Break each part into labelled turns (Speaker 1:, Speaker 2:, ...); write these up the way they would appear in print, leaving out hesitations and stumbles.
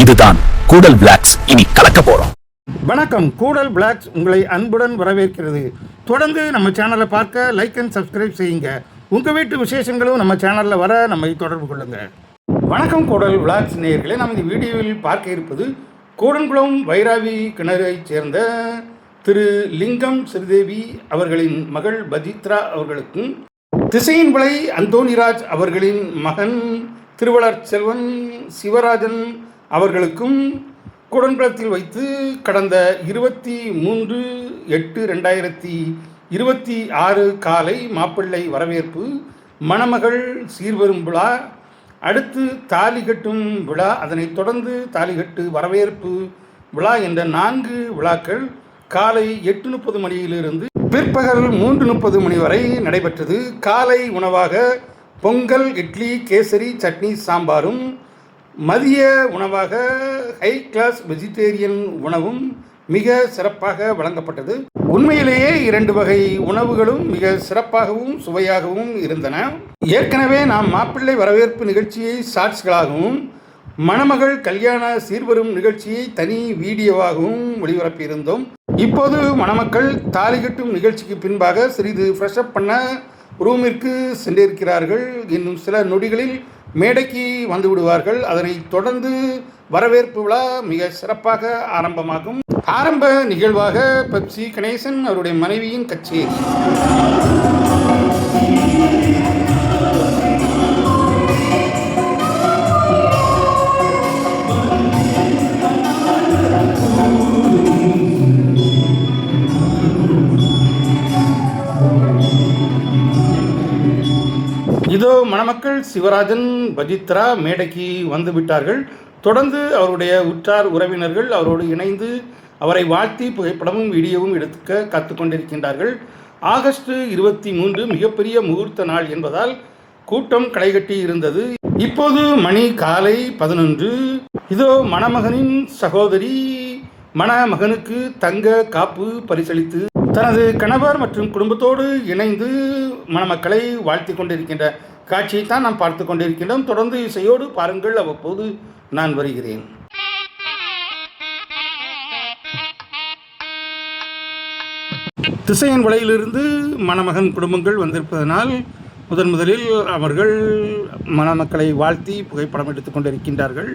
Speaker 1: இதுதான் கூடல் பிளாக்ஸ். இனி கலக்க போறோம்.
Speaker 2: வணக்கம். கூடல் பிளாக்ஸ் உங்களை அன்புடன் வரவேற்கிறது. தொடர்ந்து நம்ம சேனலை பார்க்க லைக் அண்ட் சப்ஸ்கிரைப் செய்யுங்க. உங்கள் வீட்டு விசேஷங்களும் நம்ம சேனலில் வர நம்மை தொடர்பு கொள்ளுங்க. வணக்கம் கூடல் பிளாக்ஸ் நேயர்களே, நம்ம இந்த வீடியோவில் பார்க்க இருப்பது கூடன்குளம் வைராவி கிணறைச் சேர்ந்த திரு லிங்கம் ஸ்ரீதேவி அவர்களின் மகள் பஜித்ரா அவர்களுக்கும் திசையின்விளை அந்தோணிராஜ் அவர்களின் மகன் திருவளர் செல்வன் சிவராஜன் அவர்களுக்கும் கூடன்குளத்தில் வைத்து கடந்த 23/8/2026 காலை மாப்பிள்ளை வரவேற்பு, மணமகள் சீர்வரும் விழா, அடுத்து தாலி கட்டும் விழா, அதனைத் தொடர்ந்து தாலிகட்டு வரவேற்பு விழா என்ற 4 விழாக்கள் காலை 8:30 மணியிலிருந்து பிற்பகல் 3:30 மணி வரை நடைபெற்றது. காலை உணவாக பொங்கல், இட்லி, கேசரி, சட்னி, சாம்பாரும், மதிய உணவாக ஹை கிளாஸ் வெஜிடேரியன் உணவும் மிக சிறப்பாக வழங்கப்பட்டது. உண்மையிலேயே 2 வகை உணவுகளும் மிக சிறப்பாகவும் சுவையாகவும் இருந்தன. ஏற்கனவே நாம் மாப்பிள்ளை வரவேற்பு நிகழ்ச்சியை ஷார்ட்ஸ்களாகவும், மணமகள் கல்யாண சீர்வரும் நிகழ்ச்சியை தனி வீடியோவாகவும் ஒளிபரப்பியிருந்தோம். இப்போது மணமக்கள் தாலி கட்டும் நிகழ்ச்சிக்கு பின்பாக சிறிது ஃப்ரெஷ்அப் பண்ண ரூமிற்கு சென்றிருக்கிறார்கள். இன்னும் சில நொடிகளில் மேடைக்கு வந்து விடுவார்கள். அதனைத் தொடர்ந்து வரவேற்பு விழா மிக சிறப்பாக ஆரம்பமாகும். ஆரம்ப நிகழ்வாக பெப்சி கணேசன் அவருடைய மனைவியின் கச்சேரி. இதோ மணமக்கள் சிவராஜன், பஜித்ரா மேடைக்கு வந்து விட்டார்கள். தொடர்ந்து அவருடைய உற்றார் உறவினர்கள் அவரோடு இணைந்து அவரை வாழ்த்தி புகைப்படமும் வீடியோவும் எடுத்துக்க காத்து கொண்டிருக்கின்றார்கள். ஆகஸ்ட் 23 மிகப்பெரிய முகூர்த்த நாள் என்பதால் கூட்டம் களைகட்டி இருந்தது. இப்போது மணி காலை 11. இதோ மணமகனின் சகோதரி மணமகனுக்கு தங்க காப்பு பரிசளித்து தனது கணவர் மற்றும் குடும்பத்தோடு இணைந்து மணமக்களை வாழ்த்தி கொண்டிருக்கின்ற காட்சியை தான் நாம் பார்த்து கொண்டிருக்கின்றோம். தொடர்ந்து இசையோடு பாருங்கள். அவ்வப்போது நான் வருகிறேன். திசையின் வலையிலிருந்து மணமகன் குடும்பங்கள் வந்திருப்பதனால் முதலில் அவர்கள் மணமக்களை வாழ்த்தி புகைப்படம் எடுத்துக் கொண்டிருக்கின்றார்கள்.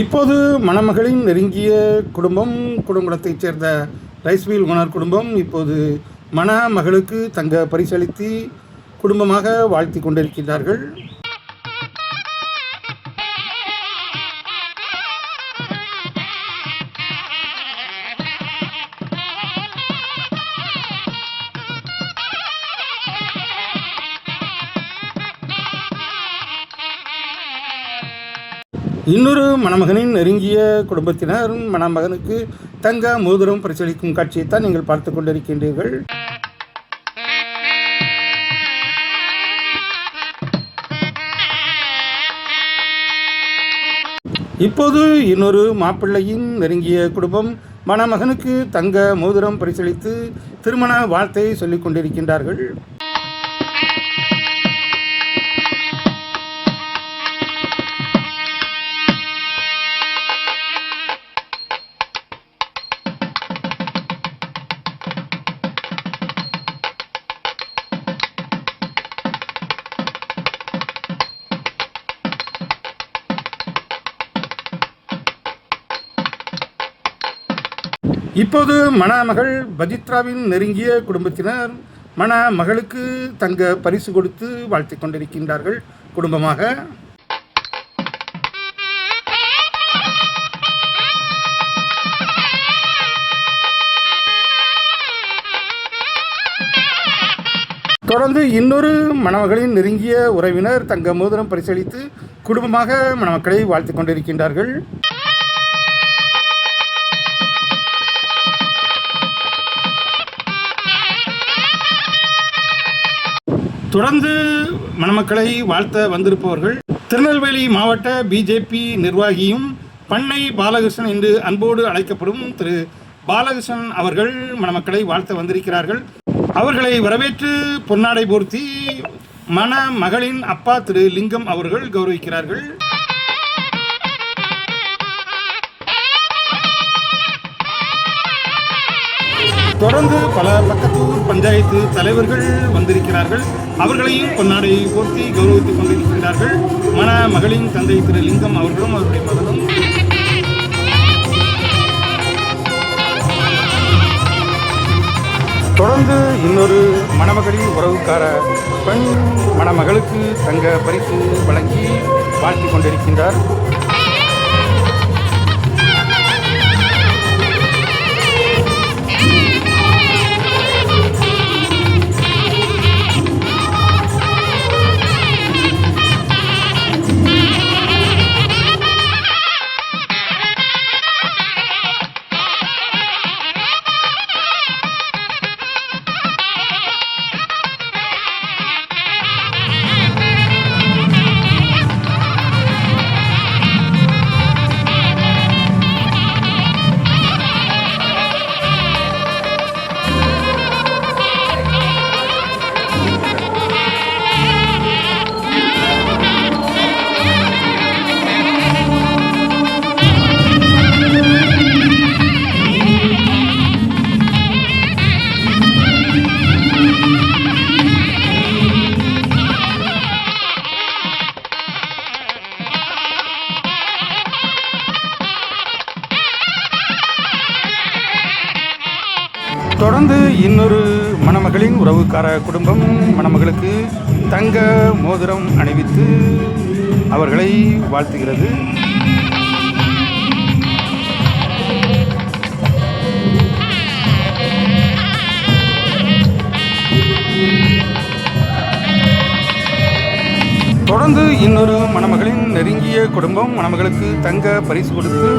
Speaker 2: இப்போது மணமகளின் நெருங்கிய குடும்பம், கூடன்குளத்தைச் சேர்ந்த ரைஸ் மில் ஓனர் குடும்பம் இப்போது மணமகளுக்கு தங்க பரிசளித்து குடும்பமாக வாழ்த்தி கொண்டிருக்கின்றார்கள். இன்னொரு மணமகனின் நெருங்கிய குடும்பத்தினர் மணமகனுக்கு தங்க மோதிரம் பரிசளிக்கும் காட்சியைத்தான் நீங்கள் பார்த்து கொண்டிருக்கின்றீர்கள். இப்போது இன்னொரு மாப்பிள்ளையின் நெருங்கிய குடும்பம் மணமகனுக்கு தங்க மோதிரம் பரிசளித்து திருமண வாழ்த்தை சொல்லிக் கொண்டிருக்கின்றார்கள். இப்போது மணமகள் பஜித்ராவின் நெருங்கிய குடும்பத்தினர் மணமகளுக்கு தங்க பரிசு கொடுத்து வாழ்த்திக் கொண்டிருக்கின்றார்கள் குடும்பமாக. தொடர்ந்து இன்னொரு மணமகளின் நெருங்கிய உறவினர் தங்க மோதிரம் பரிசளித்து குடும்பமாக மணமக்களை வாழ்த்திக் கொண்டிருக்கின்றார்கள். தொடர்ந்து மணமக்களை வாழ்த்த வந்திருப்பவர்கள் திருநெல்வேலி மாவட்ட பிஜேபி நிர்வாகியும் பண்ணை பாலகிருஷ்ணன் என்று அன்போடு அழைக்கப்படும் திரு பாலகிருஷ்ணன் அவர்கள் மணமக்களை வாழ்த்த வந்திருக்கிறார்கள். அவர்களை வரவேற்று பொன்னாடை போர்த்தி மணமகளின் அப்பா திரு லிங்கம் அவர்கள் கௌரவிக்கிறார்கள். தொடர்ந்து பல பக்கத்தூர் பஞ்சாயத்து தலைவர்கள் வந்திருக்கிறார்கள். அவர்களையும் பொன்னாடை போர்த்தி கௌரவித்துக் கொண்டிருக்கிறார்கள். மணமகளின் தந்தை திரு லிங்கம் அவர்களும் அவருடைய மகனும். தொடர்ந்து இன்னொரு மணமகளின் உறவுக்கார பெண் மணமகளுக்கு தங்க பரிசு வழங்கி வாழ்த்திக் கொண்டிருக்கின்றார். தொடர்ந்து இன்னொரு மணமகளின் உறவுக்கார குடும்பம் மணமகளுக்கு தங்க மோதிரம் அணிவித்து அவர்களை வாழ்த்துகிறது. தொடர்ந்து இன்னொரு மணமகளின் நெருங்கிய குடும்பம் மணமகளுக்கு தங்க பரிசு கொடுத்து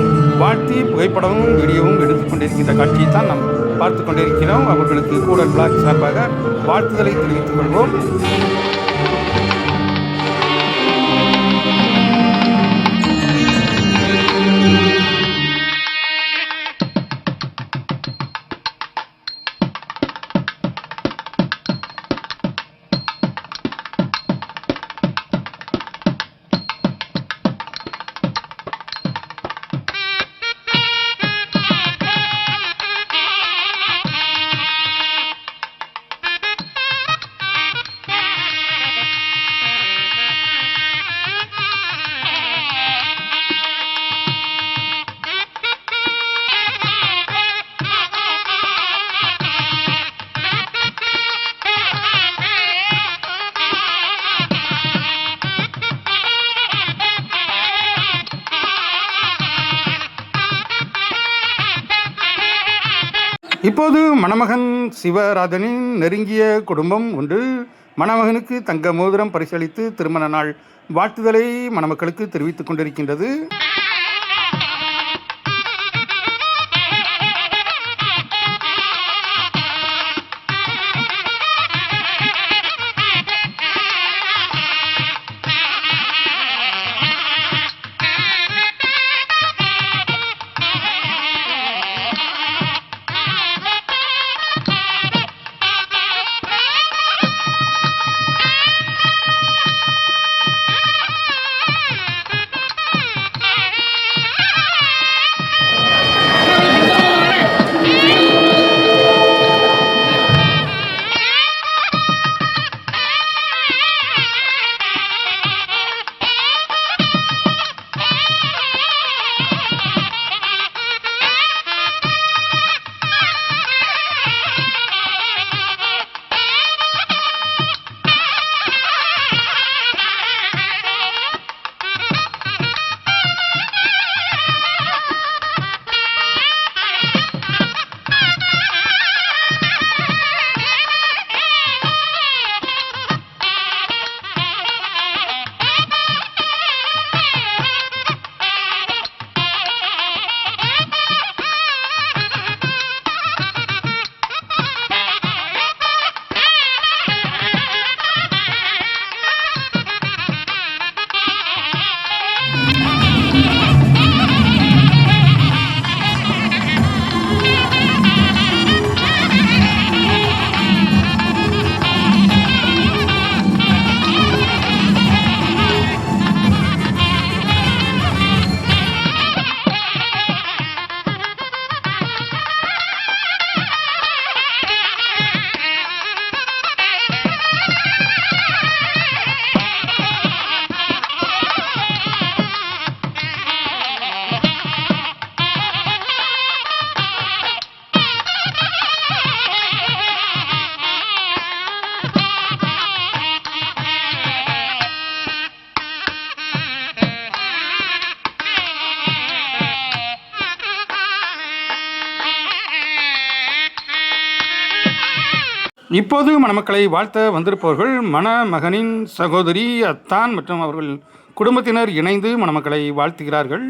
Speaker 2: வாழ்த்தி புகைப்படமும் வீடியோவும் எடுத்துக் கொண்டிருக்கின்ற காட்சியை தான் நாம் பார்த்து கொண்டிருக்கிறோம். அவர்களுக்கு கூடல் பிளாக் சார்பாக வாழ்த்துதலை தெரிவித்துக் கொள்வோம். இப்போது மணமகன் சிவராஜனின் நெருங்கிய குடும்பம் ஒன்று மணமகனுக்கு தங்க மோதிரம் பரிசளித்து திருமண நாள் வாழ்த்துதலை மணமக்களுக்கு தெரிவித்துக் கொண்டிருக்கின்றது. இப்போது மணமக்களை வாழ்த்த வந்திருப்பவர்கள் மணமகனின் சகோதரி, அத்தான் மற்றும் அவர்கள் குடும்பத்தினர் இணைந்து மணமக்களை வாழ்த்துகிறார்கள்.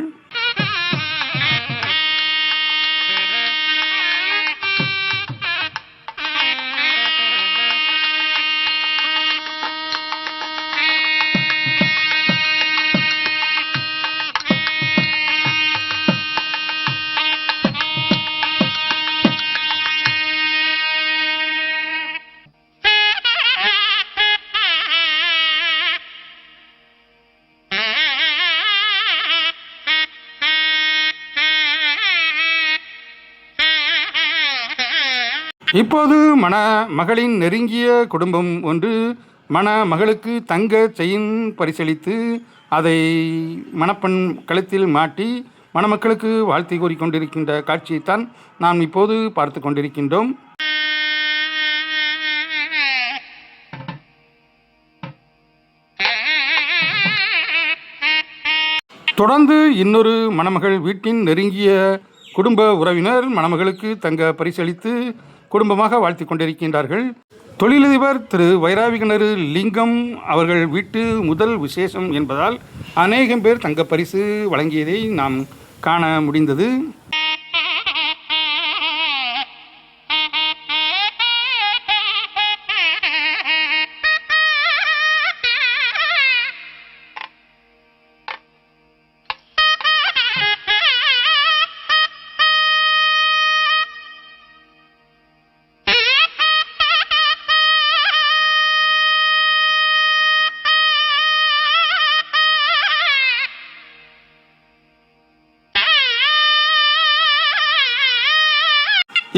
Speaker 2: இப்போது மணமகளின் நெருங்கிய குடும்பம் ஒன்று மணமகளுக்கு தங்க செயின் பரிசளித்து அதை மணப்பெண் கழுத்தில் மாட்டி மணமக்களுக்கு வாழ்த்தி கூறிக்கொண்டிருக்கின்ற காட்சியைத்தான் நாம் இப்போது பார்த்து கொண்டிருக்கின்றோம். தொடர்ந்து இன்னொரு மணமகள் வீட்டின் நெருங்கிய குடும்ப உறவினர் மணமகளுக்கு தங்க பரிசளித்து குடும்பமாக வாழ்த்தி கொண்டிருக்கின்றார்கள். தொழிலதிபர் திரு வைராவிகனரு லிங்கம் அவர்கள் வீட்டு முதல் விசேஷம் என்பதால் அநேகம் பேர் தங்க பரிசு வழங்கியதை நாம் காண முடிந்தது.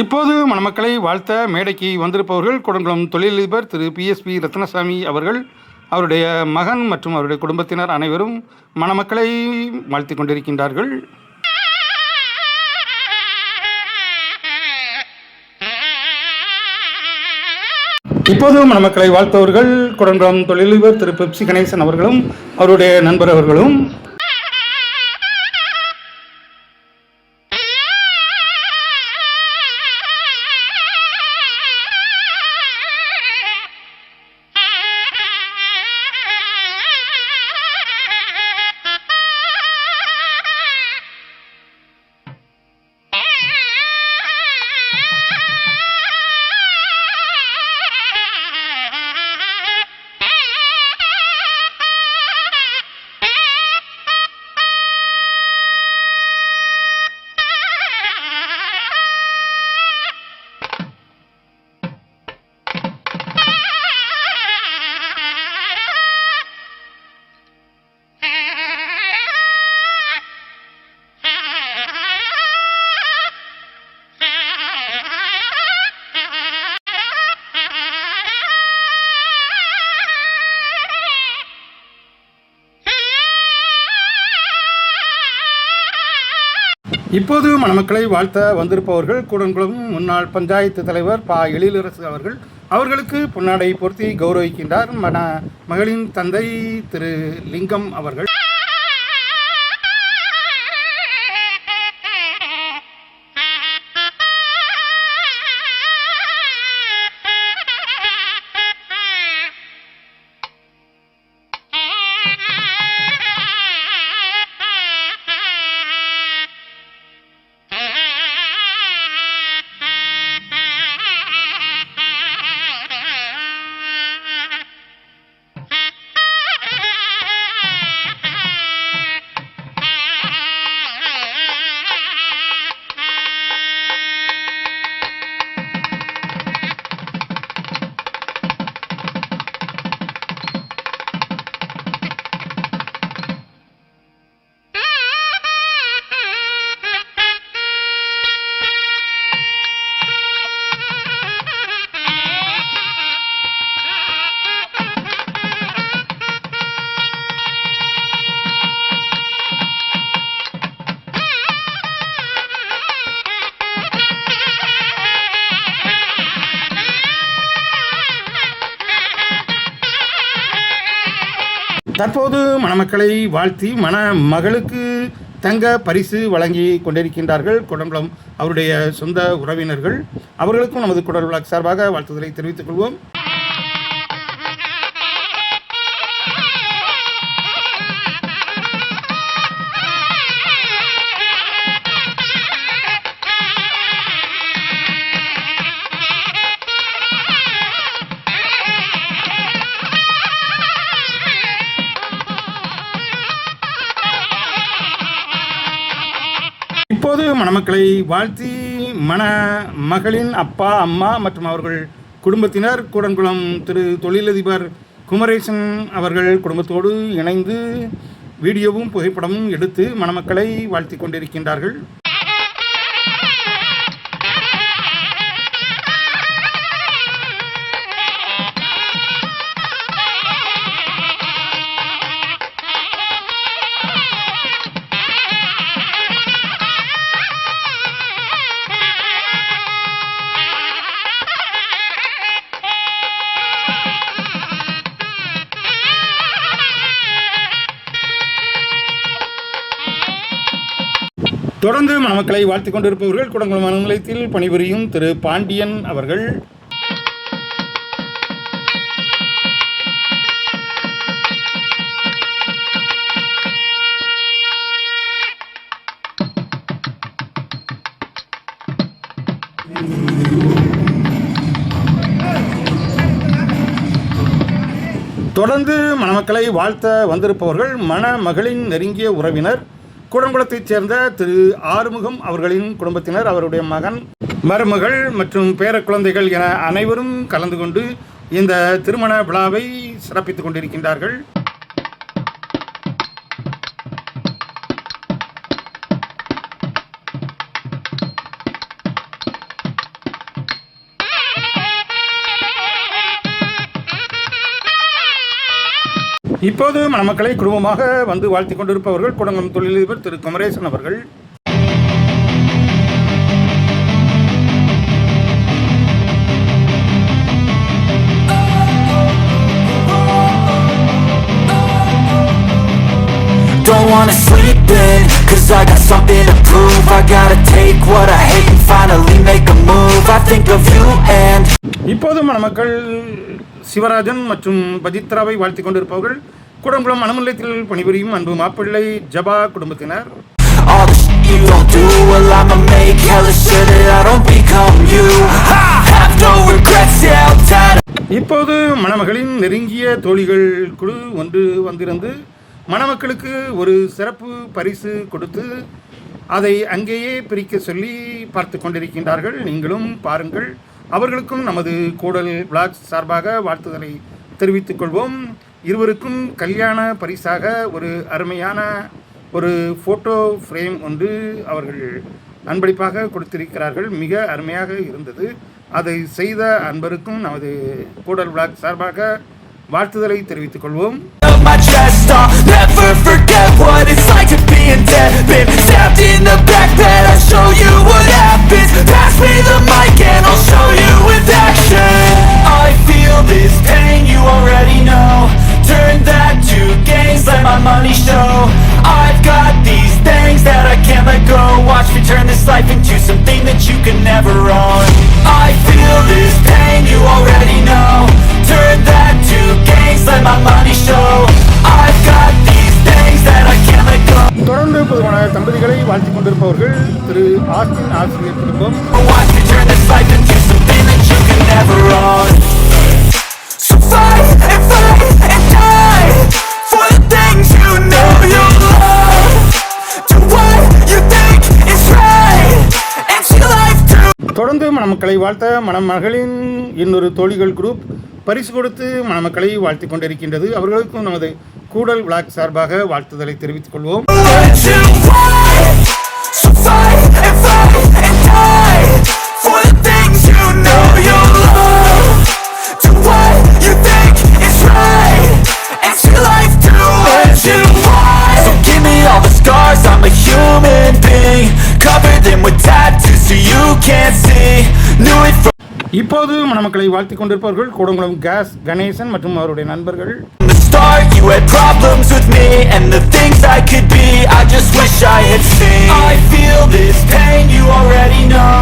Speaker 2: இப்போது மணமக்களை வாழ்த்த மேடைக்கு வந்திருப்பவர்கள் குடங்குளம் தொழிலதிபர் திரு PSP ரத்னசாமி அவர்கள், அவருடைய மகன் மற்றும் அவருடைய குடும்பத்தினர் அனைவரும் மணமக்களை வாழ்த்தி கொண்டிருக்கின்றார்கள். இப்போது மணமக்களை வாழ்த்தவர்கள் குடங்குளம் தொழிலதிபர் திரு பெப்சி கணேசன் அவர்களும் அவருடைய நண்பர் அவர்களும். இப்போது மணமக்களை வாழ்த்த வந்திருப்பவர்கள் கூடன்குளம் முன்னாள் பஞ்சாயத்து தலைவர் பா எழிலரசு அவர்கள். அவர்களுக்கு பொன்னாடை பொருத்தி கௌரவிக்கின்றார் மகளின் தந்தை திரு லிங்கம் அவர்கள். தற்போது மணமக்களை வாழ்த்தி மணமகளுக்கு தங்க பரிசு வழங்கி கொண்டிருக்கின்றார்கள் குடங்குளம் அவருடைய சொந்த உறவினர்கள். அவர்களுக்கும் நமது குடல் விளாக் சார்பாக வாழ்த்துதலை தெரிவித்துக் கொள்வோம். இப்போது மணமக்களை வாழ்த்தி மணமகளின் அப்பா அம்மா மற்றும் அவர்கள் குடும்பத்தினர் கூடன்குளம் திரு தொழிலதிபர் குமரேசன் அவர்கள் குடும்பத்தோடு இணைந்து வீடியோவும் புகைப்படமும் எடுத்து மணமக்களை வாழ்த்தி கொண்டிருக்கின்றார்கள். தொடர்ந்து மணமக்களை வாழ்த்திக் கொண்டிருப்பவர்கள் குடங்குளம் மன நிலையத்தில் பணிபுரியும் திரு பாண்டியன் அவர்கள். தொடர்ந்து மணமக்களை வாழ்த்த வந்திருப்பவர்கள் மணமகளின் நெருங்கிய உறவினர் கூடங்குளத்தைச் சேர்ந்த திரு ஆறுமுகம் அவர்களின் குடும்பத்தினர், அவருடைய மகன், மருமகள் மற்றும் பேர குழந்தைகள் என அனைவரும் கலந்து கொண்டு இந்த திருமண விழாவை சிறப்பித்துக் கொண்டிருக்கின்றார்கள். இப்போது மணமக்களை குடும்பமாக வந்து வாழ்த்திக் கொண்டிருப்பவர்கள் குடங்குளம் தொழிலதிபர் திரு குமரேசன் அவர்கள்.
Speaker 3: Don't wanna sleep in, cause I got something to prove. I gotta take what I hate and finally make a move. I think of you and
Speaker 2: இப்போது மணமக்கள் சிவராஜன் மற்றும் பஜித்ராவை வாழ்த்திக் கொண்டிருப்பவர்கள் கூடங்குளம் மனநிலையத்தில் பணிபுரியும் அன்பு மாப்பிள்ளை ஜபா குடும்பத்தினர்.
Speaker 3: all the shit you don't do, well I'ma make hella sure that I don't become you. I have no regrets, yeah I'm tired.
Speaker 2: இப்போது மணமகளின் நெருங்கிய தோழிகள் குழு ஒன்று வந்திருந்து மணமக்களுக்கு ஒரு சிறப்பு பரிசு கொடுத்து அதை அங்கேயே பிரிக்க சொல்லி பார்த்து கொண்டிருக்கின்றார்கள். நீங்களும் பாருங்கள். அவர்களுக்கும் நமது கூடல் விளாக் சார்பாக வாழ்த்துதலை தெரிவித்துக் கொள்வோம். இருவருக்கும் கல்யாண பரிசாக ஒரு அருமையான ஒரு ஃபோட்டோ ஃப்ரேம் ஒன்று அவர்கள் அன்பளிப்பாக கொடுத்திருக்கிறார்கள். மிக அருமையாக இருந்தது. அதை செய்த அன்பருக்கும் நமது கூடல் விளாக் சார்பாக வாழ்த்துதலை தெரிவித்துக் கொள்வோம்.
Speaker 3: My chest, I'll never forget what it's like to be in debt. Been stabbed in the back bed, I'll show you what happens. Pass me the mic and I'll show you with action. I feel this pain, you already know. Turn that to gains, let my money show. I've got these things that I can't let go. Watch me turn this life into something that you can never own. I feel this pain, you already know. Turn that to gains, let my money show. I've got these things that I can't let go.
Speaker 2: தொடர்ந்து பொதுவான தம்பதிகளை வாழ்த்திக் கொண்டிருப்பவர்கள் திரு Austin ஆசிரியர் குடும்பம்.
Speaker 3: Watch me turn this life into something that you can never own. So fight and die for the things you know you love. Do what you think is right and see life through.
Speaker 2: தொடர்ந்து மணமக்களை வாழ்த்த மணமகளின் இன்னொரு தோழிகள் group பரிசு கொடுத்து மணமக்களை வாழ்த்திக் கொண்டிருக்கின்றது. அவர்களுக்கும் நமது கூடல் விளாக் சார்பாக வாழ்த்துதலை தெரிவித்துக் கொள்வோம்.
Speaker 3: So fight and die for the things you know you love. Do what you think is right and see life through what you want. So give me all the scars, I'm a human being. Cover them with tattoos so you can't see. Knew it from
Speaker 2: இப்போது மணமக்களை வாழ்த்திக் கொண்டிருப்பவர்கள் கூடங்குளம் கணேசன் மற்றும் அவருடைய நண்பர்கள்.
Speaker 3: the start. start, you had problems with me and the things I could be, I just wish I had seen. I feel this pain, you already know.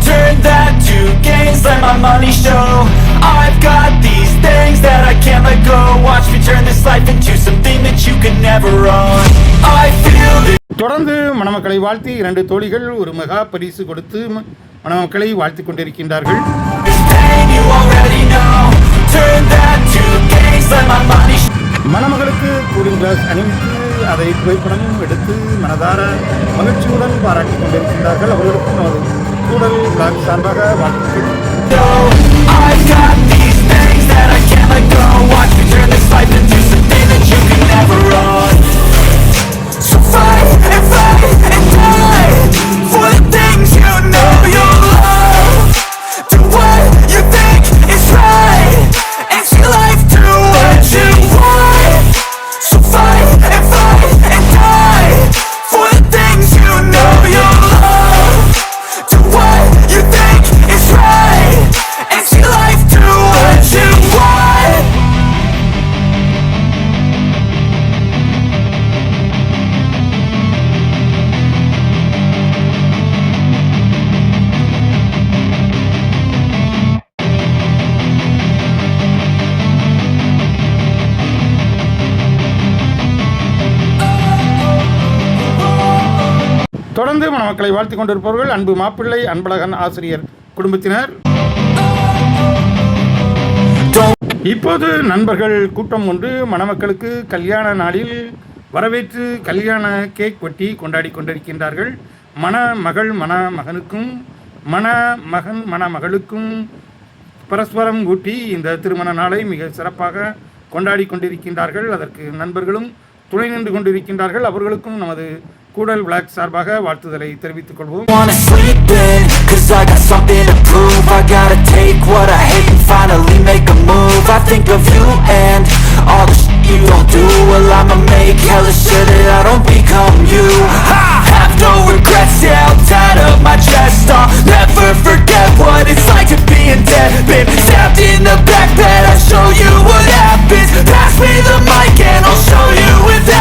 Speaker 3: Turn that to gains, let my money show. I've got these things that I can't let go. Watch me turn this life into something that you could never own. I feel this.
Speaker 2: தொடர்ந்து மணமக்களை வாழ்த்தி 2 தோழிகள் ஒரு mega பரிசு கொடுத்து மணமக்களை வாழ்த்திக் கொண்டிருக்கின்றார்கள். மணமகளுக்கு cooling glass அணிவித்து அதை புகைப்படமும் எடுத்து மனதார மகிழ்ச்சியுடன் பாராட்டிக் கொண்டிருக்கின்றார்கள். அவர்களுக்கும் நமது கூடல் பிளாக் சார்பாக வாழ்த்துக்கள்.
Speaker 3: So fight and fight and die for the things you know you love. Do what you think is right and see life do what you want. So fight and die for the things you know you love. Do what you think is right and see life do what you want.
Speaker 2: தொடர்ந்து மணமக்களை வாழ்த்திக் கொண்டிருப்பவர்கள் அன்பு மாப்பிள்ளை, அன்பழகன் ஆசிரியர் குடும்பத்தினர். இப்போது நண்பர்கள் கூட்டம் ஒன்று மணமக்களுக்கு கல்யாண நாளில் வரவேற்று கல்யாண கேக் வெட்டி கொண்டாடி கொண்டிருக்கின்றார்கள். மணமகள் மணமகனுக்கும் மணமகன் மணமகளுக்கும் பரஸ்பரம் ஊட்டி இந்த திருமண நாளை மிக சிறப்பாக கொண்டாடி கொண்டிருக்கின்றார்கள். அதற்கு நண்பர்களும் துணை நின்று கொண்டிருக்கின்றார்கள். அவர்களுக்கும் நமது கூடல் பிளாக் சார்பாக வாழ்த்துதலை தெரிவித்துக் கொள்வோம்.
Speaker 3: Wanna sleep in, cause I got something to prove. I gotta take what I hate and finally make a move. I think of you and all the shit you don't do. Well, I'ma make hella sure that I don't become you. I have no regrets, yeah, I'll tie up my chest. I'll never forget what it's like to be in debt. Been stabbed in the back bed, I'll show you what happens. Pass me the mic and I'll show you with that.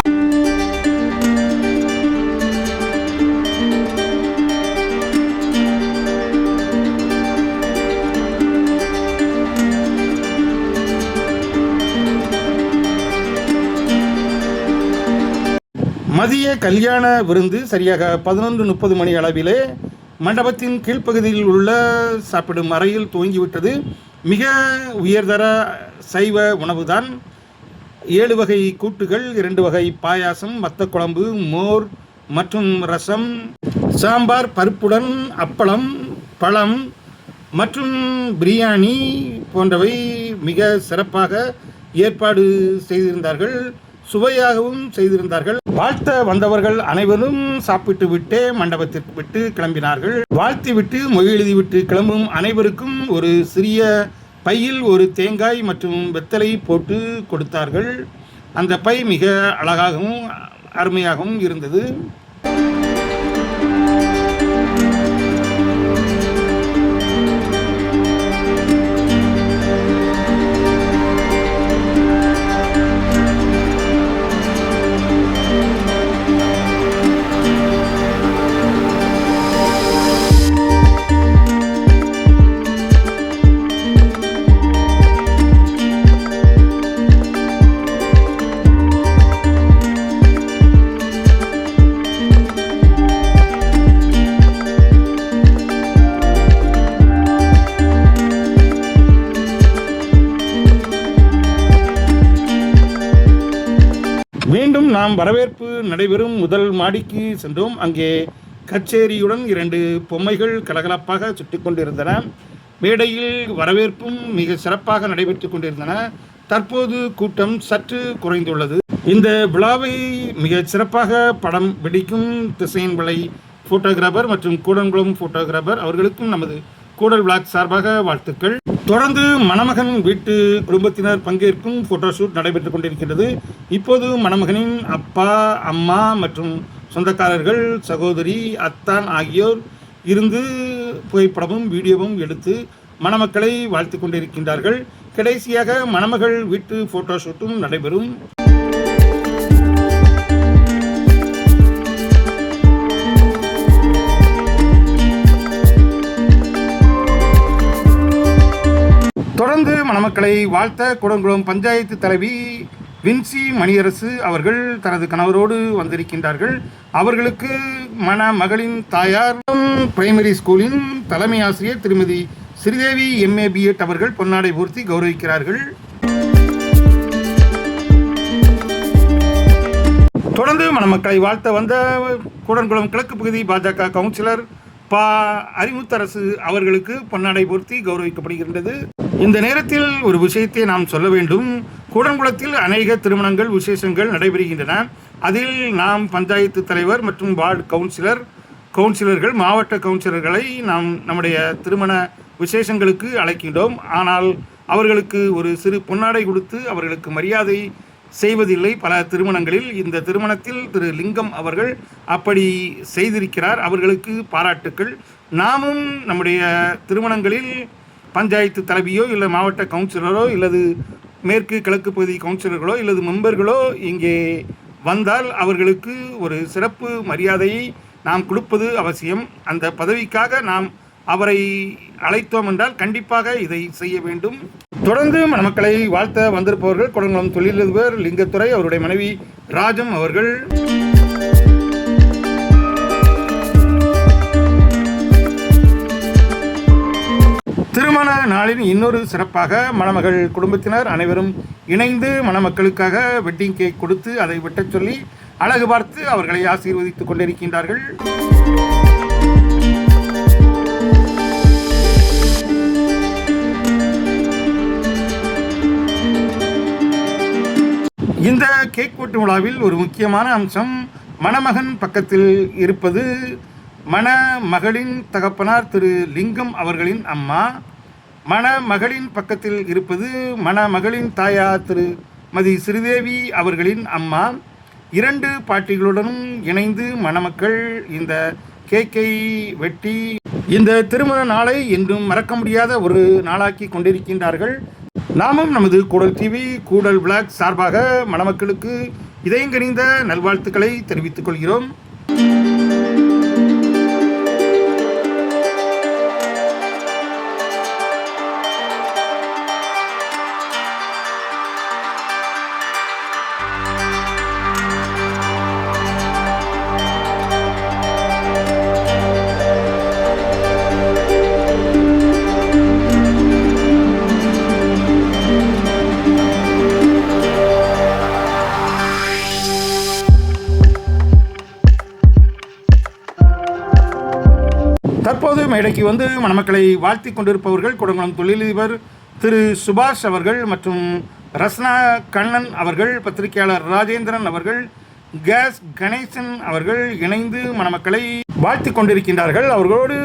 Speaker 2: மதிய கல்யாண விருந்து சரியாக 11:30 மணி அளவிலே மண்டபத்தின் கீழ்ப்பகுதியில் உள்ள சாப்பிடும் அறையில் துவங்கிவிட்டது. மிக உயர்தர சைவ உணவுதான். 7 வகை கூட்டுகள், 2 வகை பாயாசம், வத்த குழம்பு, மோர் மற்றும் ரசம், சாம்பார், பருப்புடன் அப்பளம், பழம் மற்றும் பிரியாணி போன்றவை மிக சிறப்பாக ஏற்பாடு செய்திருந்தார்கள். சுவையாகவும் செய்திருந்தார்கள். வாழ்த்த வந்தவர்கள் அனைவரும் சாப்பிட்டு விட்டே மண்டபத்திற்கு விட்டு கிளம்பினார்கள். வாழ்த்தி விட்டு மொழி எழுதி விட்டு கிளம்பும் அனைவருக்கும் ஒரு சிறிய பையில் ஒரு தேங்காய் மற்றும் வெத்தலை போட்டு கொடுத்தார்கள். அந்த பை மிக அழகாகவும் அருமையாகவும் இருந்தது. மீண்டும் நாம் வரவேற்பு நடைபெறும் முதல் மாடிக்கு சென்றோம். அங்கே கச்சேரியுடன் 2 பொம்மைகள் கலகலப்பாக சுற்றி கொண்டிருந்தன. மேடையில் வரவேற்பும் மிக சிறப்பாக நடைபெற்று கொண்டிருந்தன. தற்போது கூட்டம் சற்று குறைந்துள்ளது. இந்த விழாவை மிக சிறப்பாக படம் வெடிக்கும் திசையன் விளை ஃபோட்டோகிராஃபர் மற்றும் கூடன்குளம் ஃபோட்டோகிராஃபர் அவர்களுக்கும் நமது கூடல் பிளாக் சார்பாக வாழ்த்துக்கள். தொடர்ந்து மணமகன் வீட்டு குடும்பத்தினர் பங்கேற்கும் ஃபோட்டோஷூட் நடைபெற்று கொண்டிருக்கின்றது. இப்போது மணமகனின் அப்பா, அம்மா மற்றும் சொந்தக்காரர்கள், சகோதரி, அத்தான் ஆகியோர் இருந்து புகைப்படமும் வீடியோவும் எடுத்து மணமக்களை வாழ்த்து கொண்டிருக்கின்றார்கள். கடைசியாக மணமகள் வீட்டு போட்டோஷூட்டும் நடைபெறும். தொடர்ந்து மணமக்களை வாழ்த்த கூடங்குளம் பஞ்சாயத்து தலைவி வின்சி மணியரசு அவர்கள் தனது கணவரோடு வந்திருக்கின்றார்கள். அவர்களுக்கு மணமகளின் தாயார் பிரைமரி ஸ்கூலின் தலைமை ஆசிரியர் திருமதி ஸ்ரீதேவி MA B.Ed அவர்கள் பொன்னாடை போர்த்தி கௌரவிக்கிறார்கள். தொடர்ந்து மணமக்களை வாழ்த்த வந்த கூடங்குளம் கிழக்கு பகுதி பாஜக கவுன்சிலர் அறிமுத்தரசு அவர்களுக்கு பொன்னாடை போர்த்தி கௌரவிக்கப்படுகின்றது. இந்த நேரத்தில் ஒரு விஷயத்தை நாம் சொல்ல வேண்டும். கூடங்குளத்தில் அநேக திருமணங்கள் விசேஷங்கள் நடைபெறுகின்றன. அதில் நாம் பஞ்சாயத்து தலைவர் மற்றும் வார்டு கவுன்சிலர்கள் மாவட்ட கவுன்சிலர்களை நாம் நம்முடைய திருமண விசேஷங்களுக்கு அழைக்கின்றோம். ஆனால் அவர்களுக்கு ஒரு சிறு பொன்னாடை கொடுத்து அவர்களுக்கு மரியாதை செய்வதில்லை பல திருமணங்களில். இந்த திருமணத்தில் திரு லிங்கம் அவர்கள் அப்படி செய்திருக்கிறார். அவர்களுக்கு பாராட்டுக்கள். நாமும் நம்முடைய திருமணங்களில் பஞ்சாயத்து தலைவியோ இல்லை மாவட்ட கவுன்சிலரோ இல்லது மேற்கு கிழக்கு பகுதி கவுன்சிலர்களோ இல்லது மெம்பர்களோ இங்கே வந்தால் அவர்களுக்கு ஒரு சிறப்பு மரியாதையை நாம் கொடுப்பது அவசியம். அந்த பதவிக்காக நாம் அவரை அழைத்தோம் என்றால் கண்டிப்பாக இதை செய்ய வேண்டும். தொடர்ந்து மணமக்களை வாழ்த்த வந்திருப்பவர்கள் கூடங்குளம் தொழிலதிபர் லிங்கத்துறை, அவருடைய மனைவி ராஜம் அவர்கள். திருமண நாளின் இன்னொரு சிறப்பாக மணமகள் குடும்பத்தினர் அனைவரும் இணைந்து மணமக்களுக்காக வெட்டிங் கேக் கொடுத்து அதை வெட்டச் சொல்லி அழகு பார்த்து அவர்களை ஆசீர்வதித்துக் கொண்டிருக்கின்றார்கள். இந்த கேக் வெட்டும் விழாவில் ஒரு முக்கியமான அம்சம் மணமகன் பக்கத்தில் இருப்பது மணமகளின் தகப்பனார் திரு லிங்கம் அவர்களின் அம்மா. மணமகளின் பக்கத்தில் இருப்பது மணமகளின் தாயார் திருமதி ஸ்ரீதேவி அவர்களின் அம்மா. இரண்டு பாட்டிகளுடனும் இணைந்து மணமக்கள் இந்த கேக்கை வெட்டி இந்த திருமண நாளை என்றும் மறக்க முடியாத ஒரு நாளாக்கி கொண்டிருக்கின்றார்கள். நாமும் நமது கூடல் டிவி கூடல் விளாக் சார்பாக மணமக்களுக்கு இதயங்கனிந்த நல்வாழ்த்துக்களை தெரிவித்துக் கொள்கிறோம். தற்போது மேடைக்கு வந்து மணமக்களை வாழ்த்தி கொண்டிருப்பவர்கள் கூடங்குளம் தொழிலதிபர் திரு சுபாஷ் அவர்கள் மற்றும் ரஸ்னா கண்ணன் அவர்கள், பத்திரிகையாளர் ராஜேந்திரன் அவர்கள், கேஸ் கணேசன் அவர்கள் இணைந்து மணமக்களை வாழ்த்தி கொண்டிருக்கின்றார்கள். அவர்களோடு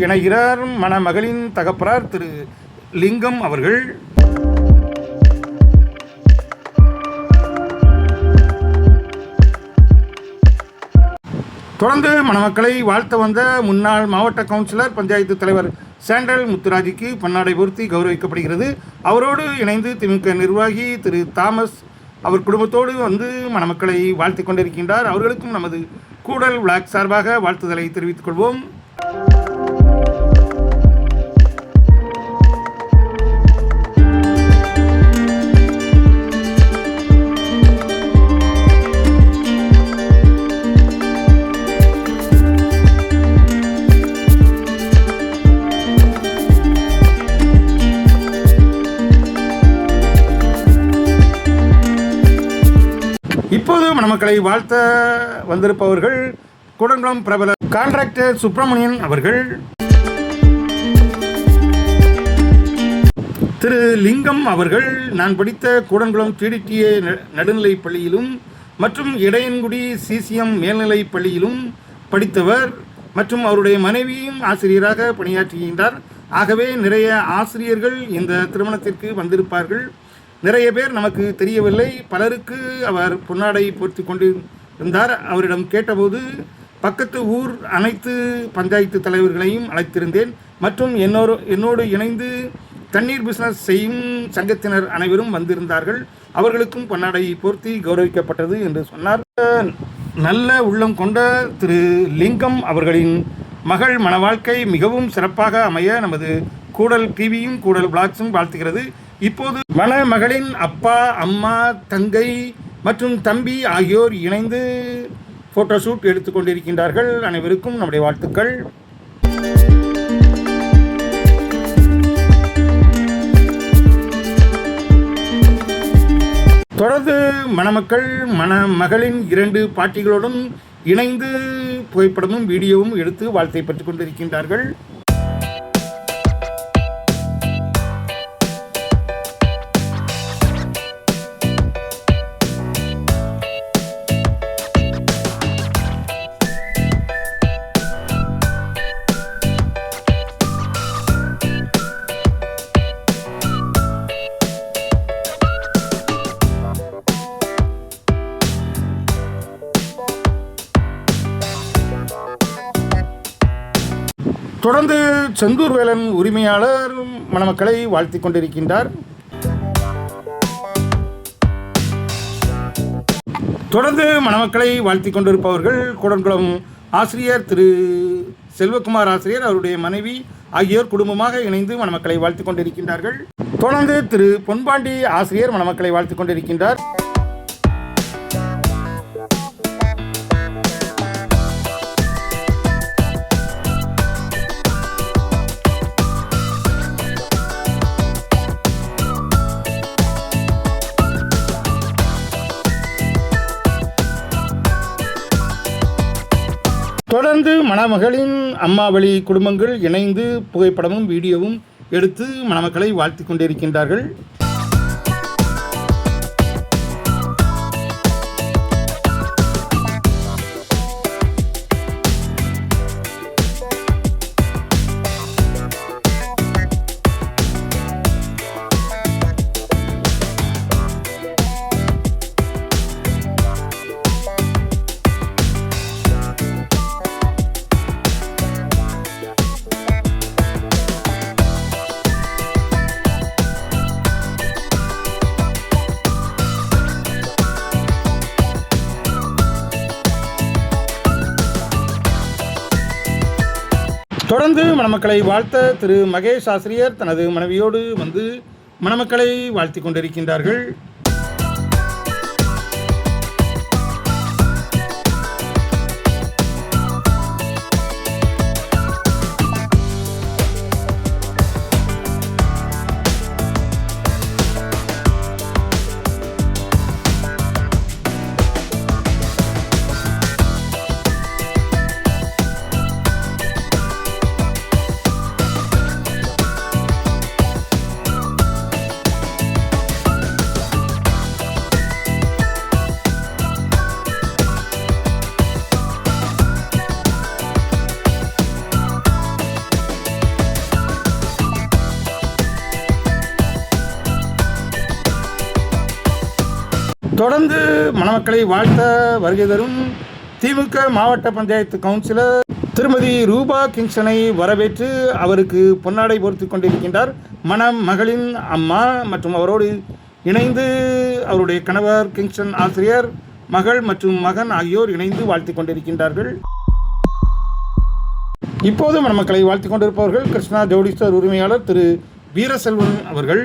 Speaker 2: இணைகிறார் மணமகளின் தகப்பனார் திரு லிங்கம் அவர்கள். தொடர்ந்து மணமக்களை வாழ்த்த வந்த முன்னாள் மாவட்ட கவுன்சிலர் பஞ்சாயத்து தலைவர் சாண்டல் முத்துராஜுக்கு பொன்னாடை பொருத்தி கௌரவிக்கப்படுகிறது. அவரோடு இணைந்து திமுக நிர்வாகி திரு தாமஸ் அவர் குடும்பத்தோடு வந்து மணமக்களை வாழ்த்தி கொண்டிருக்கின்றார். அவர்களுக்கும் நமது கூடல் விளாக் சார்பாக வாழ்த்துதலை தெரிவித்துக் கொள்வோம். இப்போது மணமக்களை வாழ்த்த வந்திருப்பவர்கள் கூடங்குளம் பிரபல கான்ட்ராக்டர் சுப்பிரமணியன் அவர்கள். திரு லிங்கம் அவர்கள் நான் படித்த கூடங்குளம் TDTA நடுநிலைப் பள்ளியிலும் மற்றும் இடையன்குடி CCM மேல்நிலைப் பள்ளியிலும் படித்தவர் மற்றும் அவருடைய மனைவியும் ஆசிரியராக பணியாற்றுகின்றார். ஆகவே நிறைய ஆசிரியர்கள் இந்த திருமணத்திற்கு வந்திருப்பார்கள். நிறைய பேர் நமக்கு தெரியவில்லை. பலருக்கு அவர் பொன்னாடை போர்த்தி கொண்டிருந்தார். அவரிடம் கேட்டபோது பக்கத்து ஊர் அனைத்து பஞ்சாயத்து தலைவர்களையும் அழைத்திருந்தேன் மற்றும் என்னோடு இணைந்து தண்ணீர் பிசினஸ் செய்யும் சங்கத்தினர் அனைவரும் வந்திருந்தார்கள். அவர்களுக்கும் பொன்னாடை போர்த்தி கௌரவிக்கப்பட்டது என்று சொன்னார். நல்ல உள்ளம் கொண்ட திரு லிங்கம் அவர்களின் மகள் மன வாழ்க்கை மிகவும் சிறப்பாக அமைய நமது கூடல் டிவியும் கூடல் பிளாக்ஸும் வாழ்த்துகிறது. இப்போது மணமகளின் அப்பா, அம்மா, தங்கை மற்றும் தம்பி ஆகியோர் இணைந்து ஃபோட்டோஷூட் எடுத்துக்கொண்டிருக்கின்றார்கள். அனைவருக்கும் நம்முடைய வாழ்த்துக்கள். தொடர்ந்து மணமக்கள் மணமகளின் 2 பாட்டிகளுடன் இணைந்து புகைப்படமும் வீடியோவும் எடுத்து வாழ்த்தை பெற்றுக் கொண்டிருக்கின்றார்கள். தொடர்ந்து செந்தூர் வேலன் உரிமையாளர் மணமக்களை வாழ்த்திக் கொண்டிருக்கின்றார். தொடர்ந்து மணமக்களை வாழ்த்திக் கொண்டிருப்பவர்கள் கூடன்குளம் ஆசிரியர் திரு செல்வகுமார் ஆசிரியர், அவருடைய மனைவி ஆகியோர் குடும்பமாக இணைந்து மணமக்களை வாழ்த்திக் கொண்டிருக்கின்றார்கள். தொடர்ந்து திரு பொன்பாண்டி ஆசிரியர் மணமக்களை வாழ்த்திக் கொண்டிருக்கின்றார். தொடர்ந்து மணமகளின் அம்மா வழி குடும்பங்கள் இணைந்து புகைப்படமும் வீடியோவும் எடுத்து மணமக்களை வாழ்த்திக் கொண்டிருக்கின்றார்கள். தொடர்ந்து மணமக்களை வாழ்த்த திரு மகேஷ் ஆசிரியர் தனது மனைவியோடு வந்து மணமக்களை வாழ்த்திக் கொண்டிருக்கின்றார்கள். தொடர்ந்து மணமக்களை வாழ்த்த வருகை தரும் திமுக மாவட்ட பஞ்சாயத்து கவுன்சிலர் திருமதி ரூபா கிங்ஸ்டனை வரவேற்று அவருக்கு பொன்னாடை போர்த்தி கொண்டிருக்கின்றார். மணமகளின் அம்மா மற்றும் அவரோடு இணைந்து அவருடைய கணவர் கிங்ஸ்டன் ஆசிரியர், மகள் மற்றும் மகன் ஆகியோர் இணைந்து வாழ்த்திக் கொண்டிருக்கின்றார்கள். இப்போது மணமக்களை வாழ்த்திக் கொண்டிருப்பவர்கள் கிருஷ்ணா ஜவுளி ஸ்டோர் உரிமையாளர் திரு வீரசெல்வன் அவர்கள்.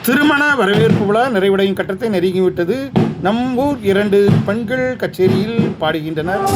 Speaker 2: திருமண வரவேற்பு விழா நிறைவடையும் கட்டத்தை நெருங்கிவிட்டது. நம் ஊர் 2 பெண்கள் கச்சேரியில் பாடுகின்றனர்.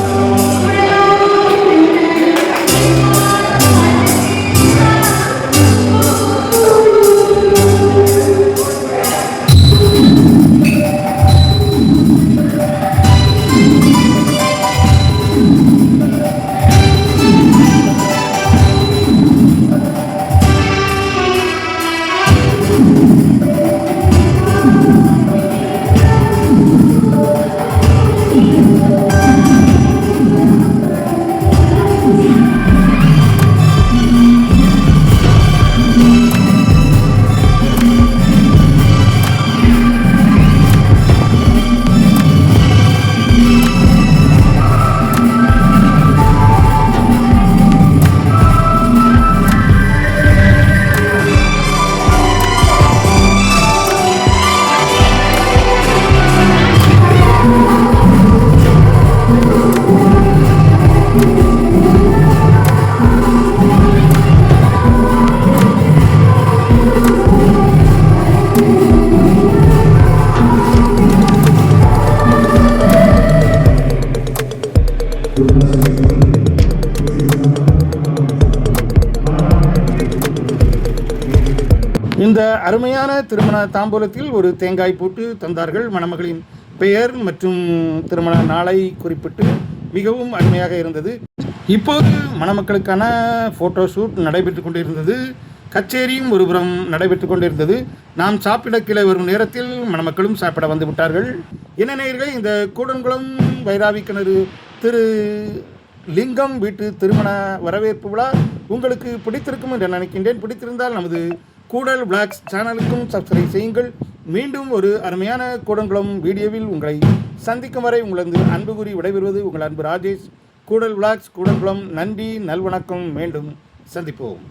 Speaker 2: இந்த அருமையான திருமண தாம்பூலத்தில் ஒரு தேங்காய் போட்டு தந்தார்கள். மணமகளின் பெயர் மற்றும் திருமண நாளை குறிப்பிட்டு மிகவும் அருமையாக இருந்தது. இப்போது மணமக்களுக்கான ஃபோட்டோ ஷூட் நடைபெற்று கொண்டிருந்தது. கச்சேரியும் ஒருபுறம் நடைபெற்று கொண்டிருந்தது. நாம் சாப்பிட கீழே வரும் நேரத்தில் மணமக்களும் சாப்பிட வந்து விட்டார்கள். என்ன நேயர்களே, இந்த கூடன்குளம் வைராவி கிணறு திரு லிங்கம் வீட்டு திருமண வரவேற்பு விழா உங்களுக்கு பிடித்திருக்கும் என்று நினைக்கின்றேன். பிடித்திருந்தால் நமது கூடல் விளாக்ஸ் சேனலுக்கும் சப்ஸ்கிரைப் செய்யுங்கள். மீண்டும் ஒரு அருமையான கூடன்குளம் வீடியோவில் உங்களை சந்திக்கும் வரை உங்களது அன்பு கூறி விடைபெறுவது உங்கள் அன்பு ராஜேஷ். கூடல் விளாக்ஸ் கூடன்குளம். நன்றி, நல்வணக்கம். மீண்டும் சந்திப்போம்.